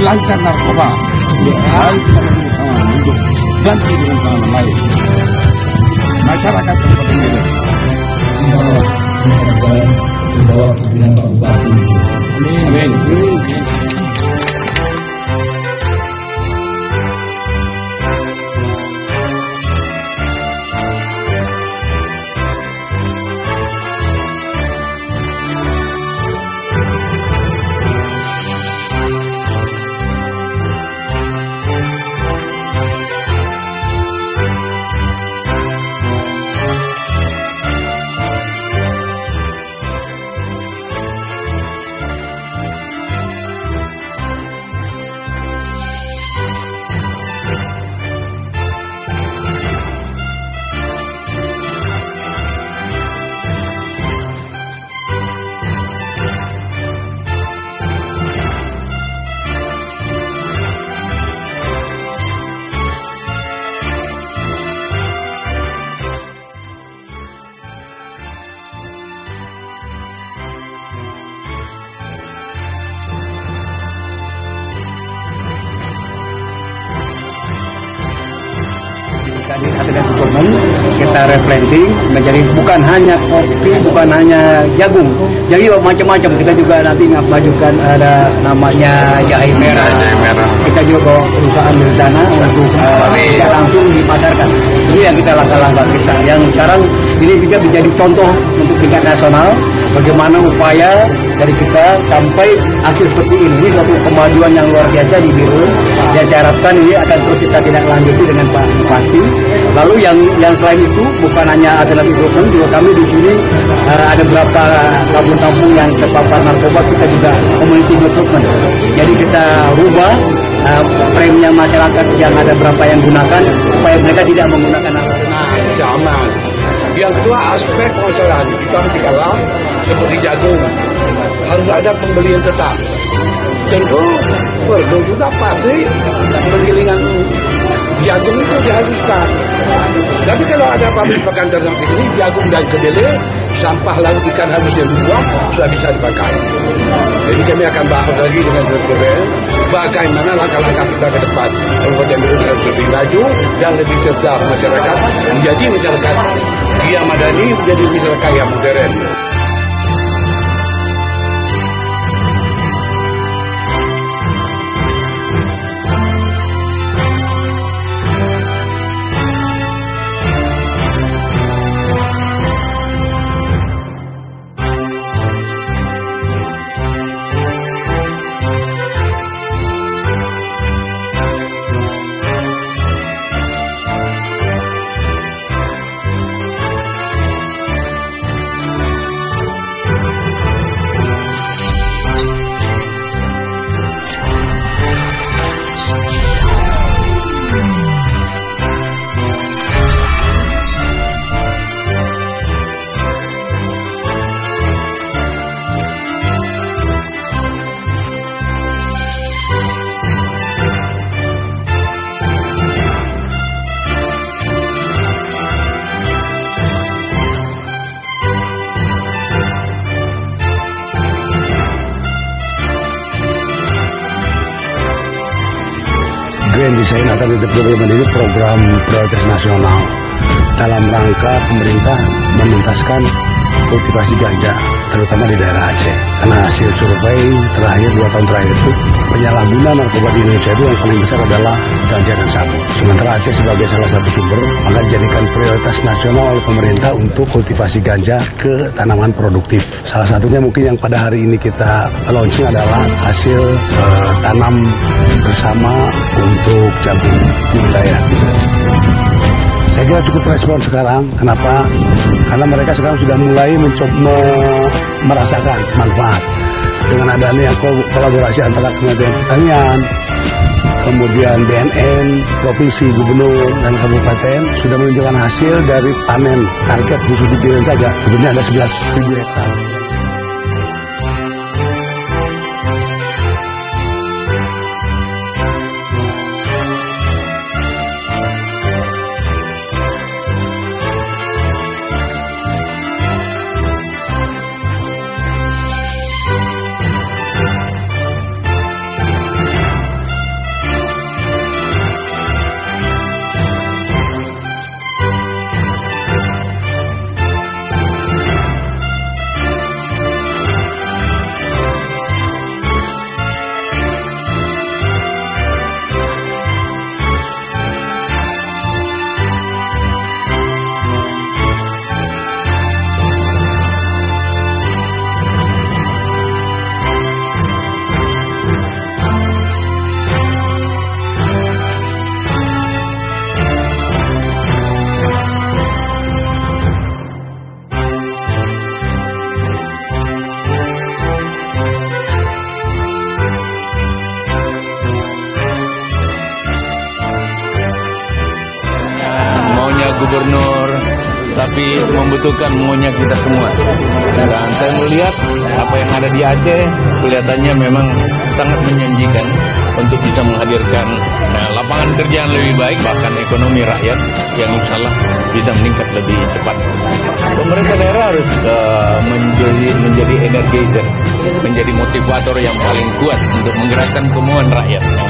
menghilangkan narkoba. Mari kita untuk ganti dengan cara lain. Masyarakat tempat ini. Membawa pimpinan Pak Bupati. Amin. Tadi dengan gubernur kita replanting menjadi bukan hanya kopi, bukan hanya jagung, jadi macam-macam. Kita juga nanti majukan ada namanya jahe merah. Kita juga bawa perusahaan dari sana untuk bisa langsung dipasarkan. Ini yang kita langkah-langkah kita. Yang sekarang ini juga menjadi contoh untuk tingkat nasional bagaimana upaya dari kita sampai akhir seperti ini. Ini suatu kemajuan yang luar biasa di Biru. Dan saya harapkan ini akan terus kita tidak lanjuti dengan Pak Bupati. Lalu yang selain itu bukan hanya alternatif development, juga kami di sini ada beberapa kampung-kampung yang terpapar narkoba, kita juga community development. Jadi kita rubah frame masyarakat yang ada berapa yang gunakan supaya mereka tidak menggunakan narkoba. Zaman. Yang kedua aspek pemasaran kita mesti kalah seperti jagung harus ada pembelian tetap. Tentu perlu juga pabrik penggilingan jagung itu diharuskan. Tapi kalau ada pabrik pakan ternak di sini, jagung dan kedelai, sampah laut ikan habis yang dibuang sudah bisa dipakai. Jadi kami akan bahas lagi dengan BPN bagaimana langkah-langkah kita ke depan. Kabupaten Biru harus lebih maju dan lebih cerdas masyarakat menjadi masyarakat yang madani, menjadi masyarakat yang modern. Grand Design Alternative Development ini program prioritas nasional dalam rangka pemerintah menuntaskan kultivasi ganja terutama di daerah Aceh. Karena hasil survei terakhir 2 tahun terakhir itu penyalahguna narkoba di Indonesia itu yang paling besar adalah ganja dan sabu. Sementara Aceh sebagai salah satu sumber maka dijadikan prioritas nasional oleh pemerintah untuk kultivasi ganja ke tanaman produktif. Salah satunya mungkin yang pada hari ini kita launching adalah hasil tanam bersama untuk jagung di wilayah gitu. Saya kira cukup respon sekarang. Kenapa? Karena mereka sekarang sudah mulai mencoba merasakan manfaat dengan adanya kolaborasi antara Kementerian Pertanian, kemudian BNN, provinsi, gubernur, dan kabupaten sudah menunjukkan hasil dari panen target khusus di Biren saja. Sebetulnya ada 11.000 hektar. membutuhkan minyak kita semua. Dan saya melihat apa yang ada di Aceh kelihatannya memang sangat menjanjikan untuk bisa menghadirkan lapangan kerja yang lebih baik, bahkan ekonomi rakyat yang insya Allah bisa meningkat lebih cepat. Pemerintah daerah harus menjadi energizer, menjadi motivator yang paling kuat untuk menggerakkan kemauan rakyat yang